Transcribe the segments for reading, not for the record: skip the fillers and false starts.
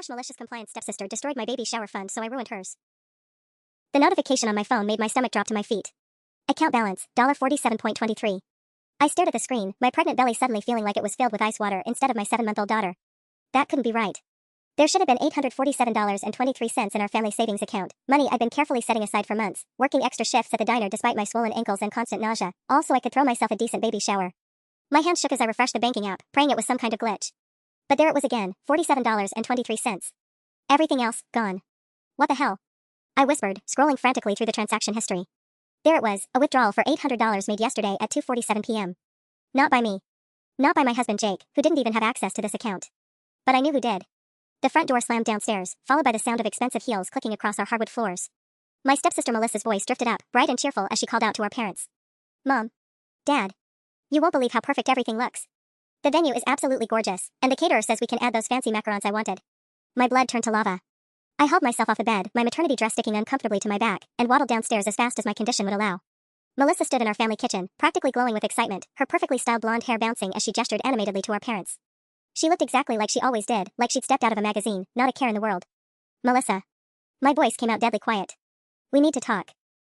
malicious compliance stepsister destroyed my baby shower fund, so I ruined hers. The notification on my phone made my stomach drop to my feet. Account balance, $47.23. I stared at the screen, my pregnant belly suddenly feeling like it was filled with ice water instead of my 7-month-old daughter. That couldn't be right. There should have been $847.23 in our family savings account, money I'd been carefully setting aside for months, working extra shifts at the diner despite my swollen ankles and constant nausea, all so I could throw myself a decent baby shower. My hand shook as I refreshed the banking app, praying it was some kind of glitch. But there it was again, $47.23. Everything else, gone. What the hell? I whispered, scrolling frantically through the transaction history. There it was, a withdrawal for $800 made yesterday at 2:47 p.m. Not by me. Not by my husband Jake, who didn't even have access to this account. But I knew who did. The front door slammed downstairs, followed by the sound of expensive heels clicking across our hardwood floors. My stepsister Melissa's voice drifted up, bright and cheerful as she called out to our parents. Mom. Dad. You won't believe how perfect everything looks. The venue is absolutely gorgeous, and the caterer says we can add those fancy macarons I wanted. My blood turned to lava. I hauled myself off the bed, my maternity dress sticking uncomfortably to my back, and waddled downstairs as fast as my condition would allow. Melissa stood in our family kitchen, practically glowing with excitement, her perfectly styled blonde hair bouncing as she gestured animatedly to our parents. She looked exactly like she always did, like she'd stepped out of a magazine, not a care in the world. Melissa. My voice came out deadly quiet. We need to talk.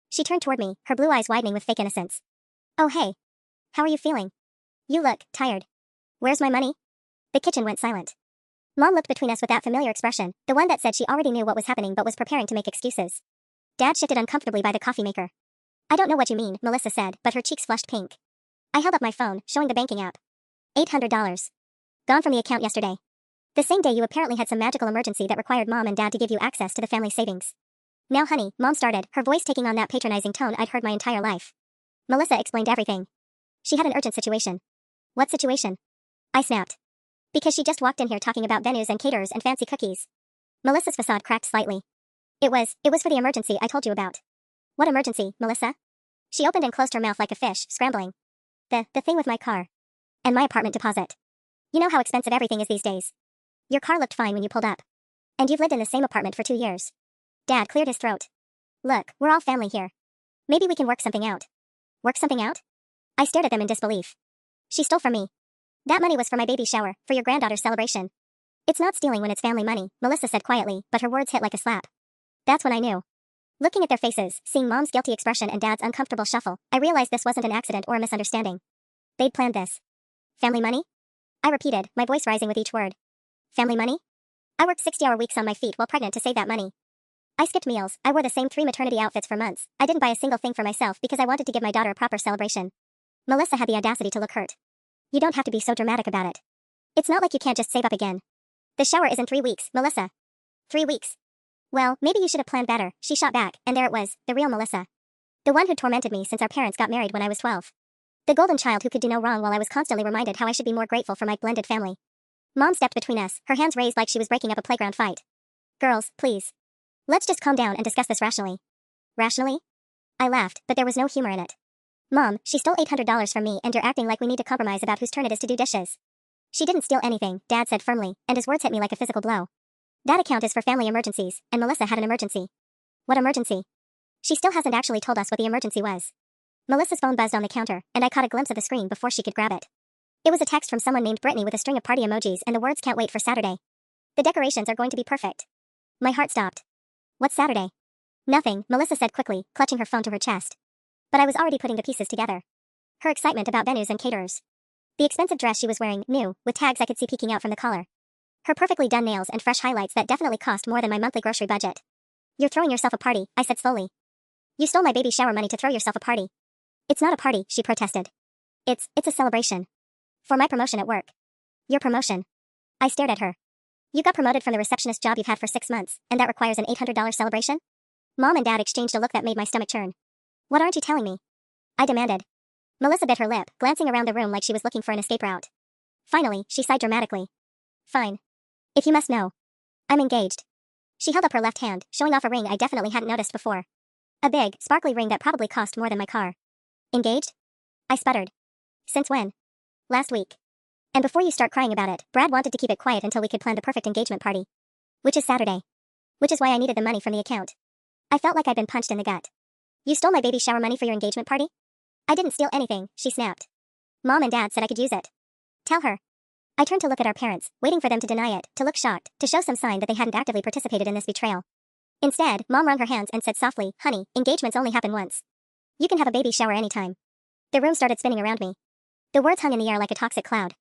She turned toward me, her blue eyes widening with fake innocence. Oh hey. How are you feeling? You look tired. Where's my money? The kitchen went silent. Mom looked between us with that familiar expression, the one that said she already knew what was happening but was preparing to make excuses. Dad shifted uncomfortably by the coffee maker. I don't know what you mean, Melissa said, but her cheeks flushed pink. I held up my phone, showing the banking app. $800. Gone from the account yesterday. The same day you apparently had some magical emergency that required Mom and Dad to give you access to the family savings. Now honey, Mom started, her voice taking on that patronizing tone I'd heard my entire life. Melissa explained everything. She had an urgent situation. What situation? I snapped. Because she just walked in here talking about venues and caterers and fancy cookies. Melissa's facade cracked slightly. It was for the emergency I told you about. What emergency, Melissa? She opened and closed her mouth like a fish, scrambling. The thing with my car. And my apartment deposit. You know how expensive everything is these days. Your car looked fine when you pulled up. And you've lived in the same apartment for 2 years. Dad cleared his throat. Look, we're all family here. Maybe we can work something out. Work something out? I stared at them in disbelief. She stole from me. That money was for my baby shower, for your granddaughter's celebration. It's not stealing when it's family money, Melissa said quietly, but her words hit like a slap. That's when I knew. Looking at their faces, seeing Mom's guilty expression and Dad's uncomfortable shuffle, I realized this wasn't an accident or a misunderstanding. They'd planned this. Family money? I repeated, my voice rising with each word. Family money? I worked 60-hour weeks on my feet while pregnant to save that money. I skipped meals, I wore the same 3 maternity outfits for months, I didn't buy a single thing for myself because I wanted to give my daughter a proper celebration. Melissa had the audacity to look hurt. You don't have to be so dramatic about it. It's not like you can't just save up again. The shower is in 3 weeks, Melissa. 3 weeks. Well, maybe you should have planned better, she shot back, and there it was, the real Melissa. The one who tormented me since our parents got married when I was 12. The golden child who could do no wrong while I was constantly reminded how I should be more grateful for my blended family. Mom stepped between us, her hands raised like she was breaking up a playground fight. Girls, please. Let's just calm down and discuss this rationally. Rationally? I laughed, but there was no humor in it. Mom, she stole $800 from me and you're acting like we need to compromise about whose turn it is to do dishes. She didn't steal anything, Dad said firmly, and his words hit me like a physical blow. That account is for family emergencies, and Melissa had an emergency. What emergency? She still hasn't actually told us what the emergency was. Melissa's phone buzzed on the counter, and I caught a glimpse of the screen before she could grab it. It was a text from someone named Brittany with a string of party emojis and the words "can't wait for Saturday." The decorations are going to be perfect. My heart stopped. What's Saturday? Nothing, Melissa said quickly, clutching her phone to her chest. But I was already putting the pieces together. Her excitement about venues and caterers. The expensive dress she was wearing, new, with tags I could see peeking out from the collar. Her perfectly done nails and fresh highlights that definitely cost more than my monthly grocery budget. You're throwing yourself a party, I said slowly. You stole my baby shower money to throw yourself a party. It's not a party, she protested. It's a celebration. For my promotion at work. Your promotion. I stared at her. You got promoted from the receptionist job you've had for 6 months, and that requires an $800 celebration? Mom and Dad exchanged a look that made my stomach churn. What aren't you telling me? I demanded. Melissa bit her lip, glancing around the room like she was looking for an escape route. Finally, she sighed dramatically. Fine. If you must know. I'm engaged. She held up her left hand, showing off a ring I definitely hadn't noticed before. A big, sparkly ring that probably cost more than my car. Engaged? I sputtered. Since when? Last week. And before you start crying about it, Brad wanted to keep it quiet until we could plan the perfect engagement party. Which is Saturday. Which is why I needed the money from the account. I felt like I'd been punched in the gut. You stole my baby shower money for your engagement party? I didn't steal anything, she snapped. Mom and Dad said I could use it. Tell her. I turned to look at our parents, waiting for them to deny it, to look shocked, to show some sign that they hadn't actively participated in this betrayal. Instead, Mom wrung her hands and said softly, "Honey, engagements only happen once. You can have a baby shower anytime." The room started spinning around me. The words hung in the air like a toxic cloud.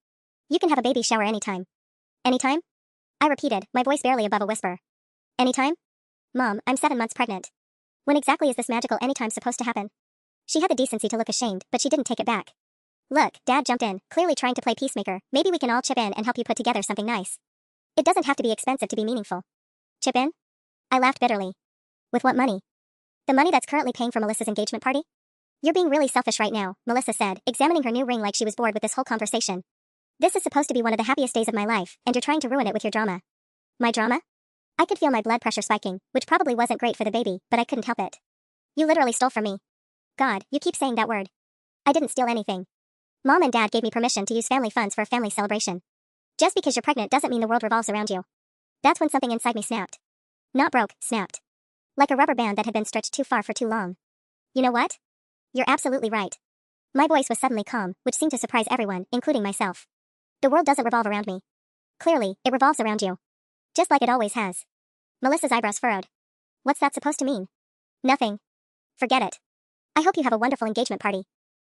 You can have a baby shower anytime. Anytime? I repeated, my voice barely above a whisper. Anytime? Mom, I'm 7 months pregnant. When exactly is this magical anytime supposed to happen? She had the decency to look ashamed, but she didn't take it back. Look, Dad jumped in, clearly trying to play peacemaker. Maybe we can all chip in and help you put together something nice. It doesn't have to be expensive to be meaningful. Chip in? I laughed bitterly. With what money? The money that's currently paying for Melissa's engagement party? You're being really selfish right now, Melissa said, examining her new ring like she was bored with this whole conversation. This is supposed to be one of the happiest days of my life, and you're trying to ruin it with your drama. My drama? I could feel my blood pressure spiking, which probably wasn't great for the baby, but I couldn't help it. You literally stole from me. God, you keep saying that word. I didn't steal anything. Mom and Dad gave me permission to use family funds for a family celebration. Just because you're pregnant doesn't mean the world revolves around you. That's when something inside me snapped. Not broke, snapped. Like a rubber band that had been stretched too far for too long. You know what? You're absolutely right. My voice was suddenly calm, which seemed to surprise everyone, including myself. The world doesn't revolve around me. Clearly, it revolves around you. Just like it always has. Melissa's eyebrows furrowed. What's that supposed to mean? Nothing. Forget it. I hope you have a wonderful engagement party.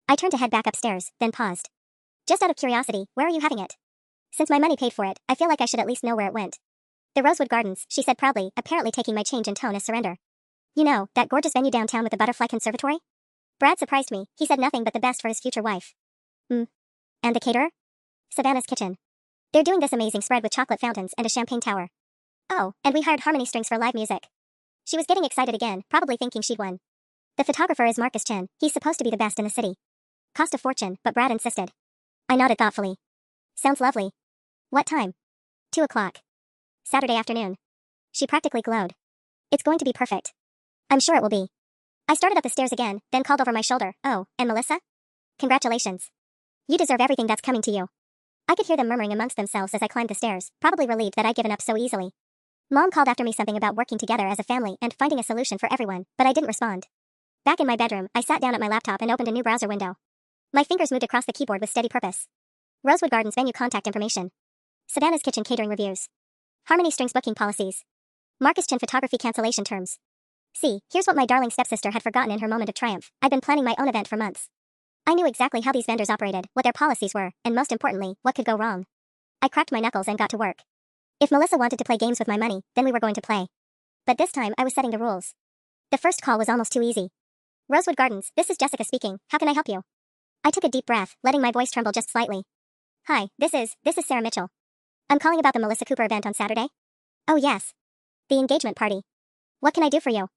I turned to head back upstairs, then paused. Just out of curiosity, where are you having it? Since my money paid for it, I feel like I should at least know where it went. The Rosewood Gardens, she said proudly, apparently taking my change in tone as surrender. You know, that gorgeous venue downtown with the butterfly conservatory? Brad surprised me. He said nothing but the best for his future wife. And the caterer? Savannah's Kitchen. They're doing this amazing spread with chocolate fountains and a champagne tower. Oh, and we hired Harmony Strings for live music. She was getting excited again, probably thinking she'd won. The photographer is Marcus Chen. He's supposed to be the best in the city. Cost a fortune, but Brad insisted. I nodded thoughtfully. Sounds lovely. What time? 2 o'clock. Saturday afternoon. She practically glowed. It's going to be perfect. I'm sure it will be. I started up the stairs again, then called over my shoulder, "Oh, and Melissa? Congratulations. You deserve everything that's coming to you." I could hear them murmuring amongst themselves as I climbed the stairs, probably relieved that I'd given up so easily. Mom called after me something about working together as a family and finding a solution for everyone, but I didn't respond. Back in my bedroom, I sat down at my laptop and opened a new browser window. My fingers moved across the keyboard with steady purpose. Rosewood Gardens venue contact information. Savannah's Kitchen catering reviews. Harmony Strings booking policies. Marcus Chin photography cancellation terms. See, here's what my darling stepsister had forgotten in her moment of triumph. I'd been planning my own event for months. I knew exactly how these vendors operated, what their policies were, and most importantly, what could go wrong. I cracked my knuckles and got to work. If Melissa wanted to play games with my money, then we were going to play. But this time, I was setting the rules. The first call was almost too easy. Rosewood Gardens, this is Jessica speaking. How can I help you? I took a deep breath, letting my voice tremble just slightly. Hi, this is Sarah Mitchell. I'm calling about the Melissa Cooper event on Saturday. Oh yes. The engagement party. What can I do for you?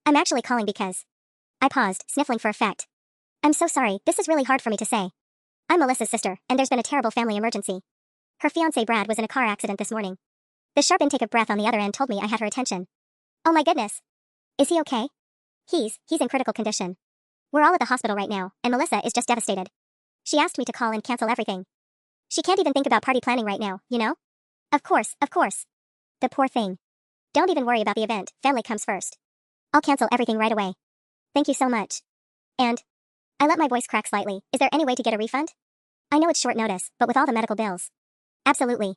I'm actually calling because... I paused, sniffling for effect. I'm so sorry, this is really hard for me to say. I'm Melissa's sister, and there's been a terrible family emergency. Her fiancé Brad was in a car accident this morning. The sharp intake of breath on the other end told me I had her attention. Oh my goodness. Is he okay? He's in critical condition. We're all at the hospital right now, and Melissa is just devastated. She asked me to call and cancel everything. She can't even think about party planning right now, you know? Of course. The poor thing. Don't even worry about the event, family comes first. I'll cancel everything right away. Thank you so much. And... I let my voice crack slightly. Is there any way to get a refund? I know it's short notice, but with all the medical bills. Absolutely.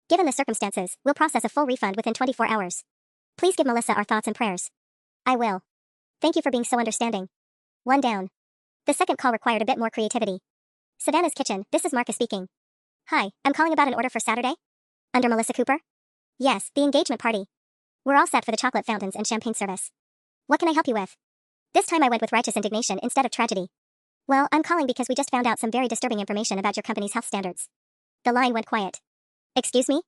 Given the circumstances, we'll process a full refund within 24 hours. Please give Melissa our thoughts and prayers. I will. Thank you for being so understanding. One down. The second call required a bit more creativity. Savannah's Kitchen, this is Marcus speaking. Hi, I'm calling about an order for Saturday? Under Melissa Cooper? Yes, the engagement party. We're all set for the chocolate fountains and champagne service. What can I help you with? This time I went with righteous indignation instead of tragedy. Well, I'm calling because we just found out some very disturbing information about your company's health standards. The line went quiet. Excuse me?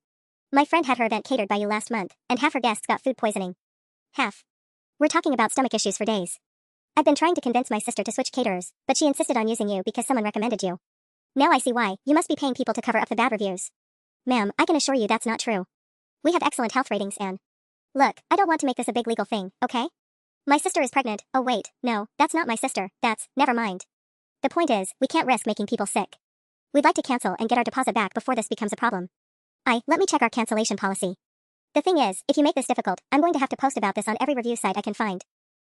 My friend had her event catered by you last month, and half her guests got food poisoning. Half. We're talking about stomach issues for days. I've been trying to convince my sister to switch caterers, but she insisted on using you because someone recommended you. Now I see why. You must be paying people to cover up the bad reviews. Ma'am, I can assure you that's not true. We have excellent health ratings and... Look, I don't want to make this a big legal thing, okay? My sister is pregnant. Oh wait, no, that's not my sister. Never mind. The point is, we can't risk making people sick. We'd like to cancel and get our deposit back before this becomes a problem. Let me check our cancellation policy. The thing is, if you make this difficult, I'm going to have to post about this on every review site I can find.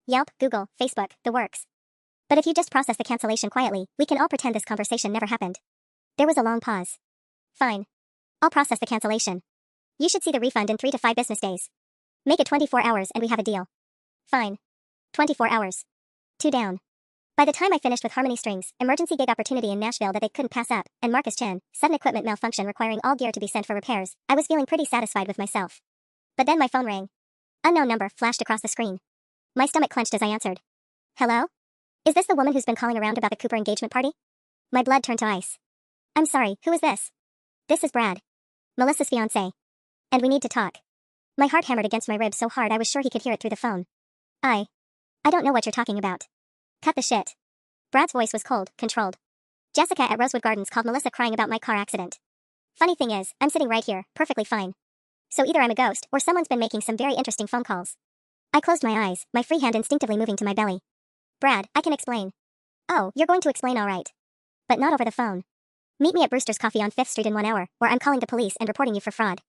Yelp, Google, Facebook, the works. But if you just process the cancellation quietly, we can all pretend this conversation never happened. There was a long pause. Fine. I'll process the cancellation. You should see the refund in 3 to 5 business days. Make it 24 hours and we have a deal. Fine. 24 hours. 2 down. By the time I finished with Harmony Strings, emergency gig opportunity in Nashville that they couldn't pass up, and Marcus Chen, sudden equipment malfunction requiring all gear to be sent for repairs, I was feeling pretty satisfied with myself. But then my phone rang. Unknown number flashed across the screen. My stomach clenched as I answered. Hello? Is this the woman who's been calling around about the Cooper engagement party? My blood turned to ice. I'm sorry, who is this? This is Brad. Melissa's fiancé. And we need to talk. My heart hammered against my ribs so hard I was sure he could hear it through the phone. I don't know what you're talking about. Cut the shit. Brad's voice was cold, controlled. Jessica at Rosewood Gardens called Melissa crying about my car accident. Funny thing is, I'm sitting right here, perfectly fine. So either I'm a ghost, or someone's been making some very interesting phone calls. I closed my eyes, my free hand instinctively moving to my belly. Brad, I can explain. Oh, you're going to explain all right. But not over the phone. Meet me at Brewster's Coffee on 5th Street in 1 hour, or I'm calling the police and reporting you for fraud.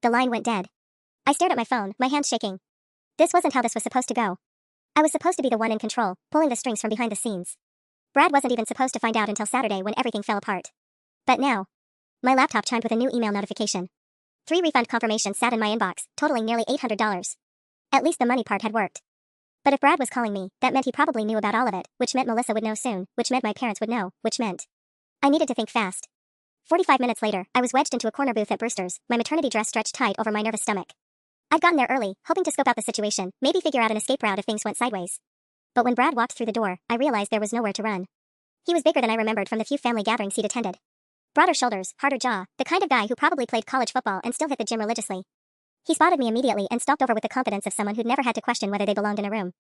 The line went dead. I stared at my phone, my hands shaking. This wasn't how this was supposed to go. I was supposed to be the one in control, pulling the strings from behind the scenes. Brad wasn't even supposed to find out until Saturday when everything fell apart. But now, my laptop chimed with a new email notification. 3 refund confirmations sat in my inbox, totaling nearly $800. At least the money part had worked. But if Brad was calling me, that meant he probably knew about all of it, which meant Melissa would know soon, which meant my parents would know, which meant I needed to think fast. 45 minutes later, I was wedged into a corner booth at Brewster's, my maternity dress stretched tight over my nervous stomach. I'd gotten there early, hoping to scope out the situation, maybe figure out an escape route if things went sideways. But when Brad walked through the door, I realized there was nowhere to run. He was bigger than I remembered from the few family gatherings he'd attended. Broader shoulders, harder jaw, the kind of guy who probably played college football and still hit the gym religiously. He spotted me immediately and stalked over with the confidence of someone who'd never had to question whether they belonged in a room.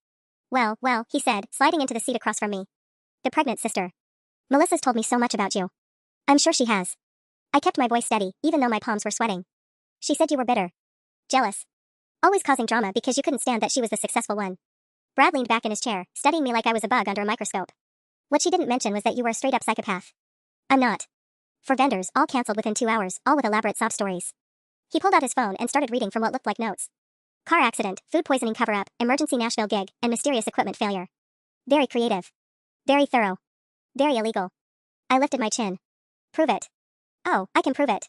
Well, he said, sliding into the seat across from me. The pregnant sister. Melissa's told me so much about you. I'm sure she has. I kept my voice steady, even though my palms were sweating. She said you were bitter. Jealous. Always causing drama because you couldn't stand that she was the successful one. Brad leaned back in his chair, studying me like I was a bug under a microscope. What she didn't mention was that you were a straight-up psychopath. I'm not. For vendors, all cancelled within 2 hours, all with elaborate sob stories. He pulled out his phone and started reading from what looked like notes. Car accident, food poisoning cover-up, emergency Nashville gig, and mysterious equipment failure. Very creative. Very thorough. Very illegal. I lifted my chin. Prove it. Oh, I can prove it.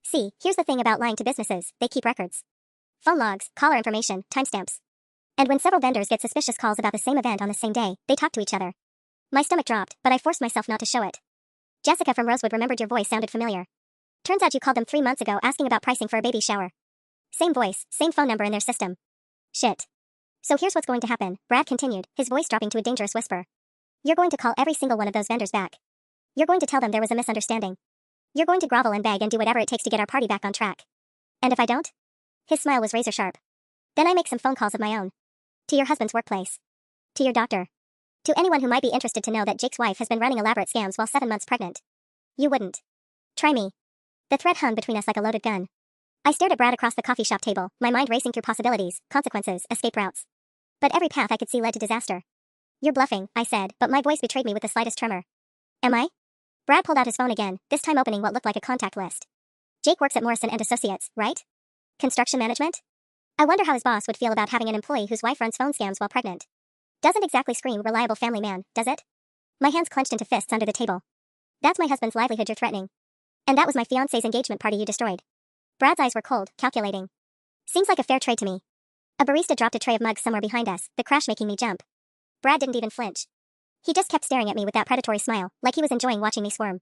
See, here's the thing about lying to businesses, they keep records. Phone logs, caller information, timestamps. And when several vendors get suspicious calls about the same event on the same day, they talk to each other. My stomach dropped, but I forced myself not to show it. Jessica from Rosewood remembered your voice sounded familiar. Turns out you called them 3 months ago asking about pricing for a baby shower. Same voice, same phone number in their system. Shit. So here's what's going to happen, Brad continued, his voice dropping to a dangerous whisper. You're going to call every single one of those vendors back. You're going to tell them there was a misunderstanding. You're going to grovel and beg and do whatever it takes to get our party back on track. And if I don't? His smile was razor sharp. Then I make some phone calls of my own. To your husband's workplace. To your doctor. To anyone who might be interested to know that Jake's wife has been running elaborate scams while 7 months pregnant. You wouldn't. Try me. The threat hung between us like a loaded gun. I stared at Brad across the coffee shop table, my mind racing through possibilities, consequences, escape routes. But every path I could see led to disaster. You're bluffing, I said, but my voice betrayed me with the slightest tremor. Am I? Brad pulled out his phone again, this time opening what looked like a contact list. Jake works at Morrison & Associates, right? Construction management? I wonder how his boss would feel about having an employee whose wife runs phone scams while pregnant. Doesn't exactly scream reliable family man, does it? My hands clenched into fists under the table. That's my husband's livelihood you're threatening. And that was my fiancé's engagement party you destroyed. Brad's eyes were cold, calculating. Seems like a fair trade to me. A barista dropped a tray of mugs somewhere behind us, the crash making me jump. Brad didn't even flinch. He just kept staring at me with that predatory smile, like he was enjoying watching me squirm.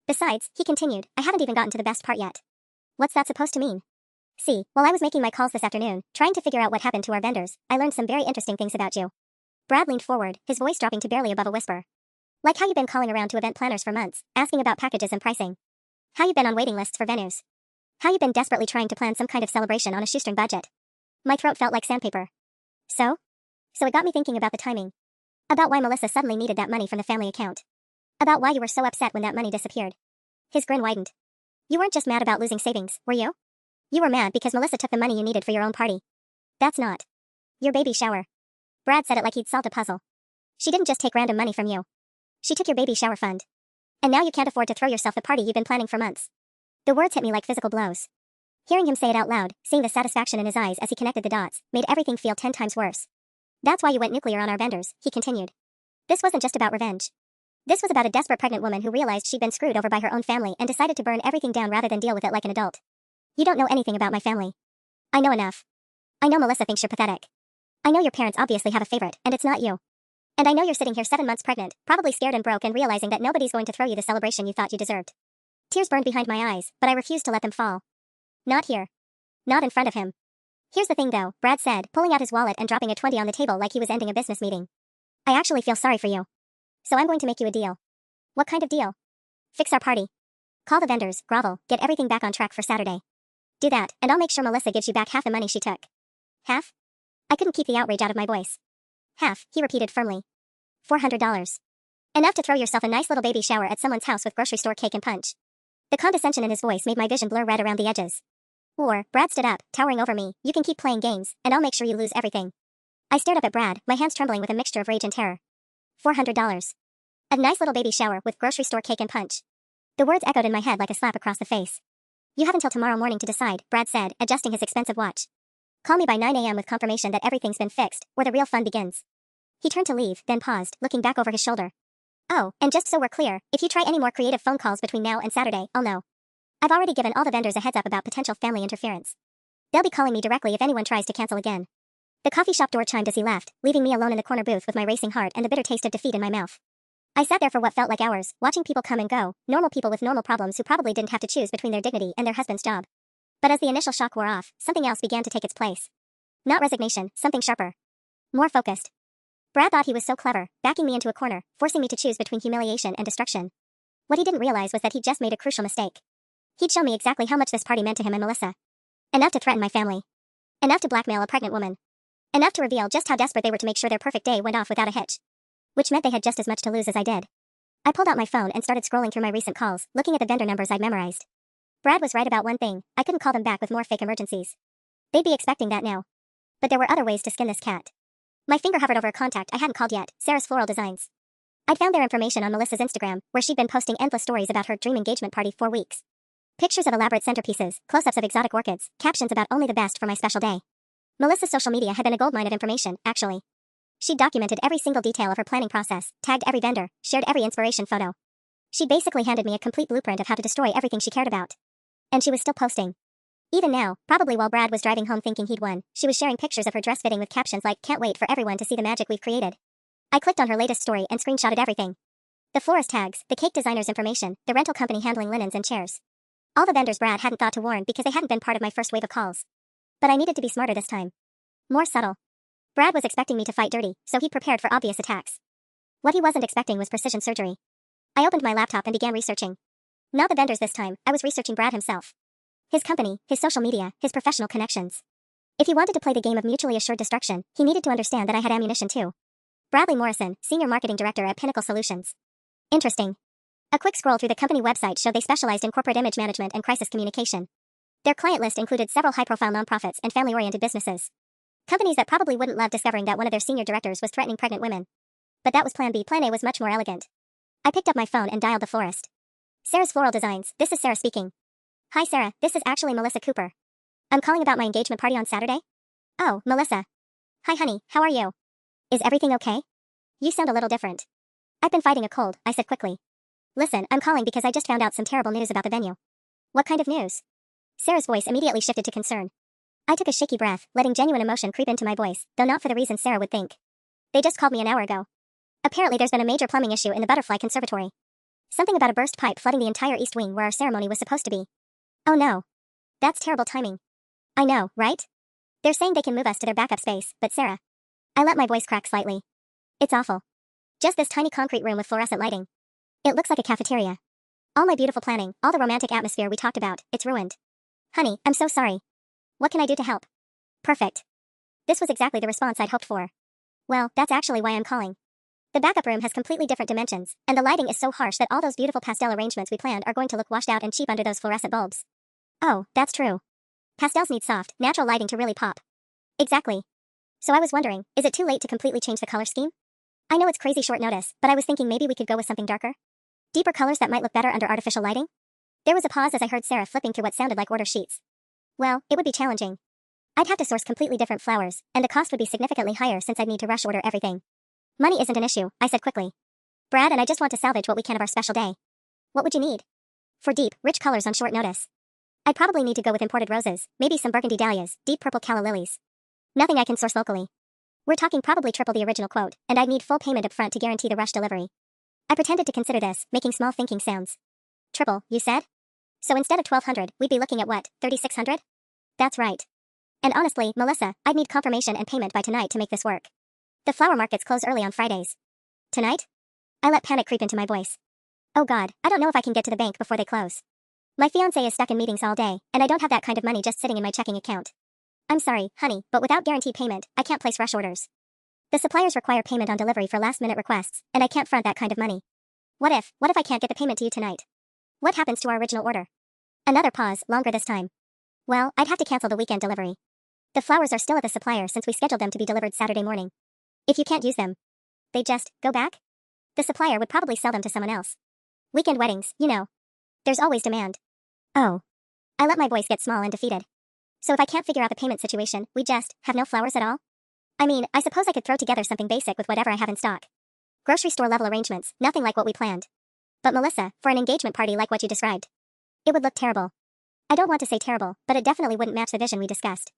Besides, he continued, I haven't even gotten to the best part yet. What's that supposed to mean? See, while I was making my calls this afternoon, trying to figure out what happened to our vendors, I learned some very interesting things about you. Brad leaned forward, his voice dropping to barely above a whisper. Like how you've been calling around to event planners for months, asking about packages and pricing. How you've been on waiting lists for venues. How you've been desperately trying to plan some kind of celebration on a shoestring budget. My throat felt like sandpaper. So it got me thinking about the timing. About why Melissa suddenly needed that money from the family account. About why you were so upset when that money disappeared. His grin widened. You weren't just mad about losing savings, were you? You were mad because Melissa took the money you needed for your own party. That's not. Your baby shower. Brad said it like he'd solved a puzzle. She didn't just take random money from you. She took your baby shower fund. And now you can't afford to throw yourself the party you've been planning for months. The words hit me like physical blows. Hearing him say it out loud, seeing the satisfaction in his eyes as he connected the dots, made everything feel 10 times worse. That's why you went nuclear on our vendors, he continued. This wasn't just about revenge. This was about a desperate pregnant woman who realized she'd been screwed over by her own family and decided to burn everything down rather than deal with it like an adult. You don't know anything about my family. I know enough. I know Melissa thinks you're pathetic. I know your parents obviously have a favorite, and it's not you. And I know you're sitting here 7 months pregnant, probably scared and broke and realizing that nobody's going to throw you the celebration you thought you deserved. Tears burned behind my eyes, but I refused to let them fall. Not here. Not in front of him. Here's the thing though, Brad said, pulling out his wallet and dropping a 20 on the table like he was ending a business meeting. I actually feel sorry for you. So I'm going to make you a deal. What kind of deal? Fix our party. Call the vendors, grovel, get everything back on track for Saturday. Do that, and I'll make sure Melissa gives you back half the money she took. Half? I couldn't keep the outrage out of my voice. Half, he repeated firmly. $400. Enough to throw yourself a nice little baby shower at someone's house with grocery store cake and punch. The condescension in his voice made my vision blur red around the edges. Or, Brad stood up, towering over me, you can keep playing games, and I'll make sure you lose everything. I stared up at Brad, my hands trembling with a mixture of rage and terror. $400. A nice little baby shower with grocery store cake and punch. The words echoed in my head like a slap across the face. You have until tomorrow morning to decide, Brad said, adjusting his expensive watch. Call me by 9 a.m. with confirmation that everything's been fixed, or the real fun begins. He turned to leave, then paused, looking back over his shoulder. Oh, and just so we're clear, if you try any more creative phone calls between now and Saturday, I'll know. I've already given all the vendors a heads up about potential family interference. They'll be calling me directly if anyone tries to cancel again. The coffee shop door chimed as he left, leaving me alone in the corner booth with my racing heart and the bitter taste of defeat in my mouth. I sat there for what felt like hours, watching people come and go, normal people with normal problems who probably didn't have to choose between their dignity and their husband's job. But as the initial shock wore off, something else began to take its place. Not resignation, something sharper. More focused. Brad thought he was so clever, backing me into a corner, forcing me to choose between humiliation and destruction. What he didn't realize was that he'd just made a crucial mistake. He'd shown me exactly how much this party meant to him and Melissa. Enough to threaten my family. Enough to blackmail a pregnant woman. Enough to reveal just how desperate they were to make sure their perfect day went off without a hitch. Which meant they had just as much to lose as I did. I pulled out my phone and started scrolling through my recent calls, looking at the vendor numbers I'd memorized. Brad was right about one thing, I couldn't call them back with more fake emergencies. They'd be expecting that now. But there were other ways to skin this cat. My finger hovered over a contact I hadn't called yet, Sarah's Floral Designs. I'd found their information on Melissa's Instagram, where she'd been posting endless stories about her dream engagement party for weeks. Pictures of elaborate centerpieces, close-ups of exotic orchids, captions about only the best for my special day. Melissa's social media had been a goldmine of information, actually. She'd documented every single detail of her planning process, tagged every vendor, shared every inspiration photo. She'd basically handed me a complete blueprint of how to destroy everything she cared about. And she was still posting. Even now, probably while Brad was driving home thinking he'd won, she was sharing pictures of her dress fitting with captions like, "Can't wait for everyone to see the magic we've created." I clicked on her latest story and screenshotted everything. The florist tags, the cake designer's information, the rental company handling linens and chairs. All the vendors Brad hadn't thought to warn because they hadn't been part of my first wave of calls. But I needed to be smarter this time. More subtle. Brad was expecting me to fight dirty, so he'd prepared for obvious attacks. What he wasn't expecting was precision surgery. I opened my laptop and began researching. Not the vendors this time, I was researching Brad himself. His company, his social media, his professional connections. If he wanted to play the game of mutually assured destruction, he needed to understand that I had ammunition too. Bradley Morrison, Senior Marketing Director at Pinnacle Solutions. Interesting. A quick scroll through the company website showed they specialized in corporate image management and crisis communication. Their client list included several high-profile nonprofits and family-oriented businesses. Companies that probably wouldn't love discovering that one of their senior directors was threatening pregnant women. But that was Plan B. Plan A was much more elegant. I picked up my phone and dialed the florist. Sarah's Floral Designs, this is Sarah speaking. Hi Sarah, this is actually Melissa Cooper. I'm calling about my engagement party on Saturday. Oh, Melissa. Hi honey, how are you? Is everything okay? You sound a little different. I've been fighting a cold, I said quickly. Listen, I'm calling because I just found out some terrible news about the venue. What kind of news? Sarah's voice immediately shifted to concern. I took a shaky breath, letting genuine emotion creep into my voice, though not for the reason Sarah would think. They just called me an hour ago. Apparently there's been a major plumbing issue in the Butterfly Conservatory. Something about a burst pipe flooding the entire east wing where our ceremony was supposed to be. Oh no. That's terrible timing. I know, right? They're saying they can move us to their backup space, but Sarah. I let my voice crack slightly. It's awful. Just this tiny concrete room with fluorescent lighting. It looks like a cafeteria. All my beautiful planning, all the romantic atmosphere we talked about, it's ruined. Honey, I'm so sorry. What can I do to help? Perfect. This was exactly the response I'd hoped for. Well, that's actually why I'm calling. The backup room has completely different dimensions, and the lighting is so harsh that all those beautiful pastel arrangements we planned are going to look washed out and cheap under those fluorescent bulbs. Oh, that's true. Pastels need soft, natural lighting to really pop. Exactly. So I was wondering, is it too late to completely change the color scheme? I know it's crazy short notice, but I was thinking maybe we could go with something darker? Deeper colors that might look better under artificial lighting? There was a pause as I heard Sarah flipping through what sounded like order sheets. Well, it would be challenging. I'd have to source completely different flowers, and the cost would be significantly higher since I'd need to rush order everything. Money isn't an issue, I said quickly. Brad and I just want to salvage what we can of our special day. What would you need? For deep, rich colors on short notice. I'd probably need to go with imported roses, maybe some burgundy dahlias, deep purple calla lilies. Nothing I can source locally. We're talking probably triple the original quote, and I'd need full payment up front to guarantee the rush delivery. I pretended to consider this, making small thinking sounds. Triple, you said? So instead of 1,200, we'd be looking at what, 3,600? That's right. And honestly, Melissa, I'd need confirmation and payment by tonight to make this work. The flower markets close early on Fridays. Tonight? I let panic creep into my voice. Oh God, I don't know if I can get to the bank before they close. My fiancé is stuck in meetings all day, and I don't have that kind of money just sitting in my checking account. I'm sorry, honey, but without guaranteed payment, I can't place rush orders. The suppliers require payment on delivery for last-minute requests, and I can't front that kind of money. What if I can't get the payment to you tonight? What happens to our original order? Another pause, longer this time. Well, I'd have to cancel the weekend delivery. The flowers are still at the supplier since we scheduled them to be delivered Saturday morning. If you can't use them, they just go back? The supplier would probably sell them to someone else. Weekend weddings, you know. There's always demand. Oh. I let my voice get small and defeated. So if I can't figure out the payment situation, we just have no flowers at all? I mean, I suppose I could throw together something basic with whatever I have in stock. Grocery store level arrangements, nothing like what we planned. But Melissa, for an engagement party like what you described, it would look terrible. I don't want to say terrible, but it definitely wouldn't match the vision we discussed.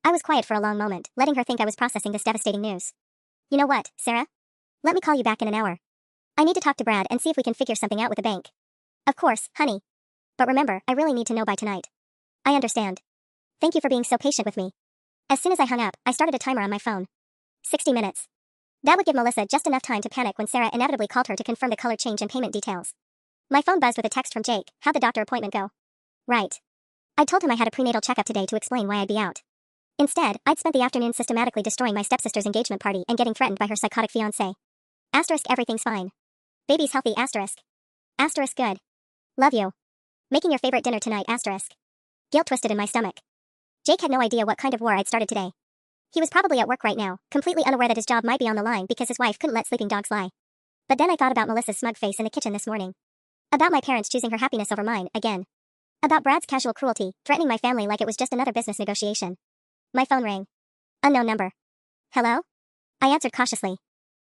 I was quiet for a long moment, letting her think I was processing this devastating news. You know what, Sarah? Let me call you back in an hour. I need to talk to Brad and see if we can figure something out with the bank. Of course, honey. But remember, I really need to know by tonight. I understand. Thank you for being so patient with me. As soon as I hung up, I started a timer on my phone. 60 minutes. That would give Melissa just enough time to panic when Sarah inevitably called her to confirm the color change and payment details. My phone buzzed with a text from Jake. How'd the doctor appointment go? Right. I told him I had a prenatal checkup today to explain why I'd be out. Instead, I'd spent the afternoon systematically destroying my stepsister's engagement party and getting threatened by her psychotic fiancé. Asterisk everything's fine. Baby's healthy asterisk. Asterisk good. Love you. Making your favorite dinner tonight asterisk. Guilt twisted in my stomach. Jake had no idea what kind of war I'd started today. He was probably at work right now, completely unaware that his job might be on the line because his wife couldn't let sleeping dogs lie. But then I thought about Melissa's smug face in the kitchen this morning. About my parents choosing her happiness over mine, again. About Brad's casual cruelty, threatening my family like it was just another business negotiation. My phone rang. Unknown number. Hello? I answered cautiously.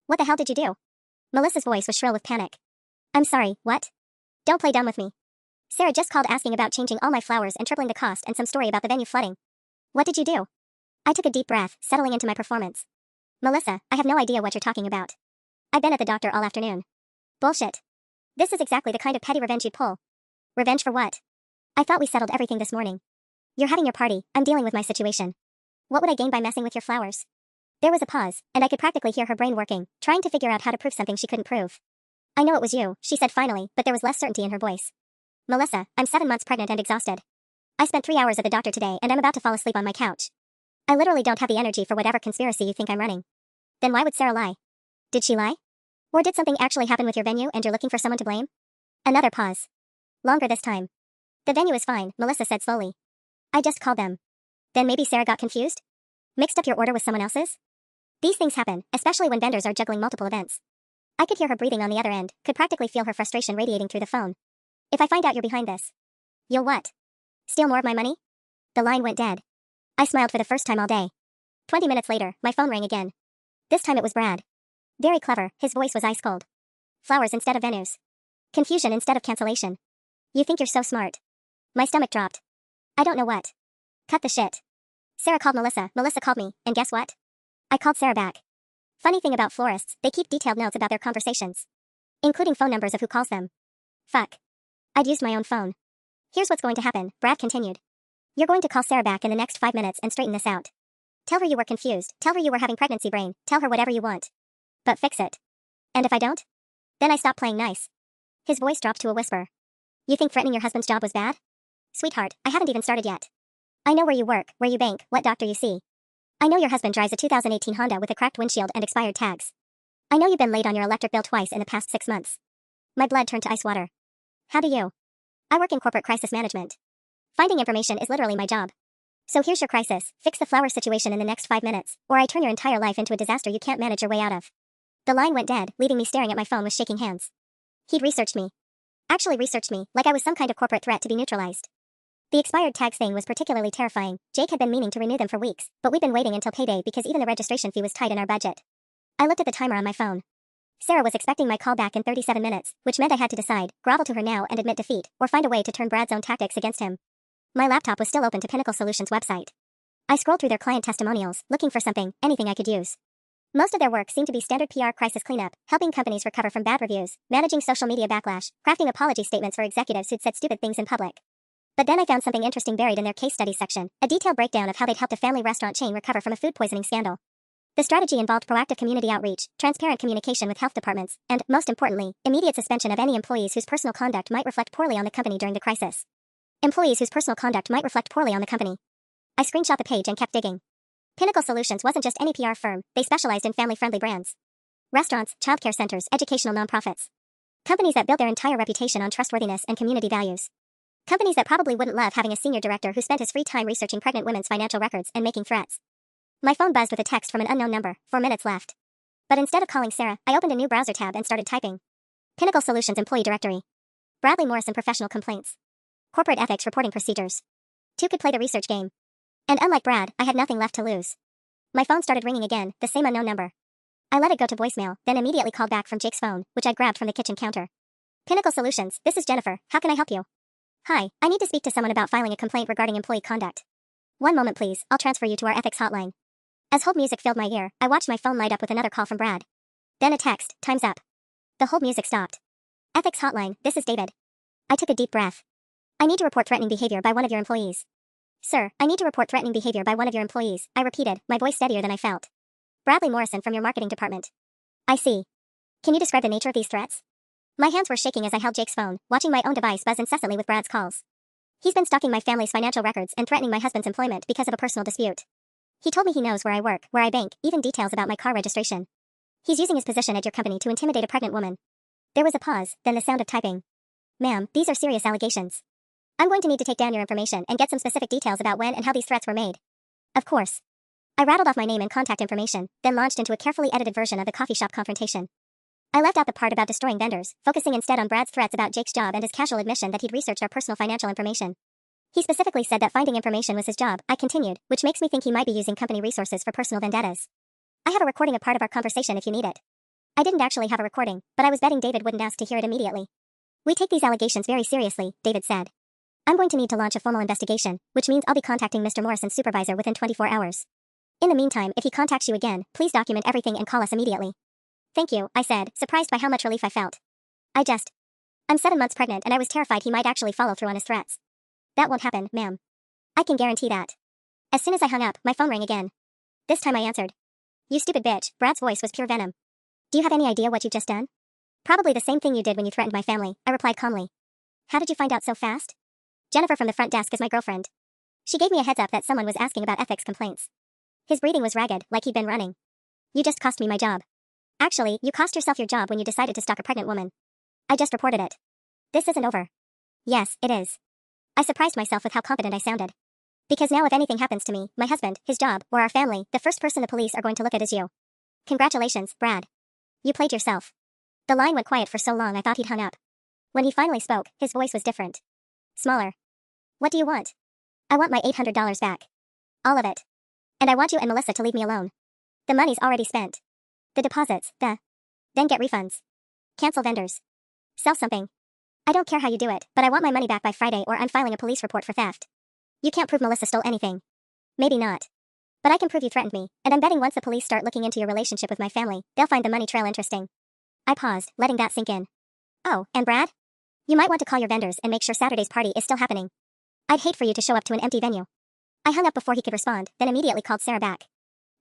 What the hell did you do? Melissa's voice was shrill with panic. I'm sorry, what? Don't play dumb with me. Sarah just called asking about changing all my flowers and tripling the cost and some story about the venue flooding. What did you do? I took a deep breath, settling into my performance. Melissa, I have no idea what you're talking about. I've been at the doctor all afternoon. Bullshit. This is exactly the kind of petty revenge you'd pull. Revenge for what? I thought we settled everything this morning. You're having your party, I'm dealing with my situation. What would I gain by messing with your flowers? There was a pause, and I could practically hear her brain working, trying to figure out how to prove something she couldn't prove. I know it was you, she said finally, but there was less certainty in her voice. Melissa, I'm 7 months pregnant and exhausted. I spent 3 hours at the doctor today and I'm about to fall asleep on my couch. I literally don't have the energy for whatever conspiracy you think I'm running. Then why would Sarah lie? Did she lie? Or did something actually happen with your venue and you're looking for someone to blame? Another pause. Longer this time. The venue is fine, Melissa said slowly. I just called them. Then maybe Sarah got confused? Mixed up your order with someone else's? These things happen, especially when vendors are juggling multiple events. I could hear her breathing on the other end, could practically feel her frustration radiating through the phone. If I find out you're behind this, you'll what? Steal more of my money? The line went dead. I smiled for the first time all day. 20 minutes later, my phone rang again. This time it was Brad. Very clever, his voice was ice cold. Flowers instead of venues. Confusion instead of cancellation. You think you're so smart. My stomach dropped. I don't know what. Cut the shit. Sarah called Melissa, Melissa called me, and guess what? I called Sarah back. Funny thing about florists, they keep detailed notes about their conversations. Including phone numbers of who calls them. Fuck. I'd used my own phone. Here's what's going to happen, Brad continued. You're going to call Sarah back in the next 5 minutes and straighten this out. Tell her you were confused, tell her you were having pregnancy brain, tell her whatever you want. But fix it. And if I don't? Then I stop playing nice. His voice dropped to a whisper. You think threatening your husband's job was bad? Sweetheart, I haven't even started yet. I know where you work, where you bank, what doctor you see. I know your husband drives a 2018 Honda with a cracked windshield and expired tags. I know you've been late on your electric bill twice in the past 6 months. My blood turned to ice water. How do you? I work in corporate crisis management. Finding information is literally my job. So here's your crisis, fix the flower situation in the next 5 minutes, or I turn your entire life into a disaster you can't manage your way out of. The line went dead, leaving me staring at my phone with shaking hands. He'd researched me. Actually researched me, like I was some kind of corporate threat to be neutralized. The expired tags thing was particularly terrifying. Jake had been meaning to renew them for weeks, but we'd been waiting until payday because even the registration fee was tight in our budget. I looked at the timer on my phone. Sarah was expecting my call back in 37 minutes, which meant I had to decide, grovel to her now and admit defeat, or find a way to turn Brad's own tactics against him. My laptop was still open to Pinnacle Solutions' website. I scrolled through their client testimonials, looking for anything I could use. Most of their work seemed to be standard PR crisis cleanup, helping companies recover from bad reviews, managing social media backlash, crafting apology statements for executives who'd said stupid things in public. But then I found something interesting buried in their case studies section, a detailed breakdown of how they'd helped a family restaurant chain recover from a food poisoning scandal. The strategy involved proactive community outreach, transparent communication with health departments, and, most importantly, immediate suspension of any employees whose personal conduct might reflect poorly on the company during the crisis. Employees whose personal conduct might reflect poorly on the company. I screenshot the page and kept digging. Pinnacle Solutions wasn't just any PR firm, they specialized in family-friendly brands. Restaurants, childcare centers, educational nonprofits. Companies that built their entire reputation on trustworthiness and community values. Companies that probably wouldn't love having a senior director who spent his free time researching pregnant women's financial records and making threats. My phone buzzed with a text from an unknown number, 4 minutes left. But instead of calling Sarah, I opened a new browser tab and started typing. Pinnacle Solutions Employee Directory. Bradley Morrison Professional Complaints. Corporate Ethics Reporting Procedures. 2 could play the research game. And unlike Brad, I had nothing left to lose. My phone started ringing again, the same unknown number. I let it go to voicemail, then immediately called back from Jake's phone, which I grabbed from the kitchen counter. Pinnacle Solutions, this is Jennifer, how can I help you? Hi, I need to speak to someone about filing a complaint regarding employee conduct. One moment please, I'll transfer you to our ethics hotline. As hold music filled my ear, I watched my phone light up with another call from Brad. Then a text, time's up. The hold music stopped. Ethics hotline, this is David. I took a deep breath. I need to report threatening behavior by one of your employees. Sir, I need to report threatening behavior by one of your employees, I repeated, my voice steadier than I felt. Bradley Morrison from your marketing department. I see. Can you describe the nature of these threats? My hands were shaking as I held Jake's phone, watching my own device buzz incessantly with Brad's calls. He's been stalking my family's financial records and threatening my husband's employment because of a personal dispute. He told me he knows where I work, where I bank, even details about my car registration. He's using his position at your company to intimidate a pregnant woman. There was a pause, then the sound of typing. Ma'am, these are serious allegations. I'm going to need to take down your information and get some specific details about when and how these threats were made. Of course. I rattled off my name and contact information, then launched into a carefully edited version of the coffee shop confrontation. I left out the part about destroying vendors, focusing instead on Brad's threats about Jake's job and his casual admission that he'd researched our personal financial information. He specifically said that finding information was his job, I continued, which makes me think he might be using company resources for personal vendettas. I have a recording of part of our conversation if you need it. I didn't actually have a recording, but I was betting David wouldn't ask to hear it immediately. We take these allegations very seriously, David said. I'm going to need to launch a formal investigation, which means I'll be contacting Mr. Morrison's supervisor within 24 hours. In the meantime, if he contacts you again, please document everything and call us immediately. Thank you, I said, surprised by how much relief I felt. I'm 7 months pregnant and I was terrified he might actually follow through on his threats. That won't happen, ma'am. I can guarantee that. As soon as I hung up, my phone rang again. This time I answered. You stupid bitch, Brad's voice was pure venom. Do you have any idea what you've just done? Probably the same thing you did when you threatened my family, I replied calmly. How did you find out so fast? Jennifer from the front desk is my girlfriend. She gave me a heads up that someone was asking about ethics complaints. His breathing was ragged, like he'd been running. You just cost me my job. Actually, you cost yourself your job when you decided to stalk a pregnant woman. I just reported it. This isn't over. Yes, it is. I surprised myself with how confident I sounded. Because now if anything happens to me, my husband, his job, or our family, the first person the police are going to look at is you. Congratulations, Brad. You played yourself. The line went quiet for so long I thought he'd hung up. When he finally spoke, his voice was different. Smaller. What do you want? I want my $800 back. All of it. And I want you and Melissa to leave me alone. The money's already spent. The deposits, then get refunds. Cancel vendors. Sell something. I don't care how you do it, but I want my money back by Friday or I'm filing a police report for theft. You can't prove Melissa stole anything. Maybe not. But I can prove you threatened me, and I'm betting once the police start looking into your relationship with my family, they'll find the money trail interesting. I paused, letting that sink in. Oh, and Brad? You might want to call your vendors and make sure Saturday's party is still happening. I'd hate for you to show up to an empty venue. I hung up before he could respond, then immediately called Sarah back.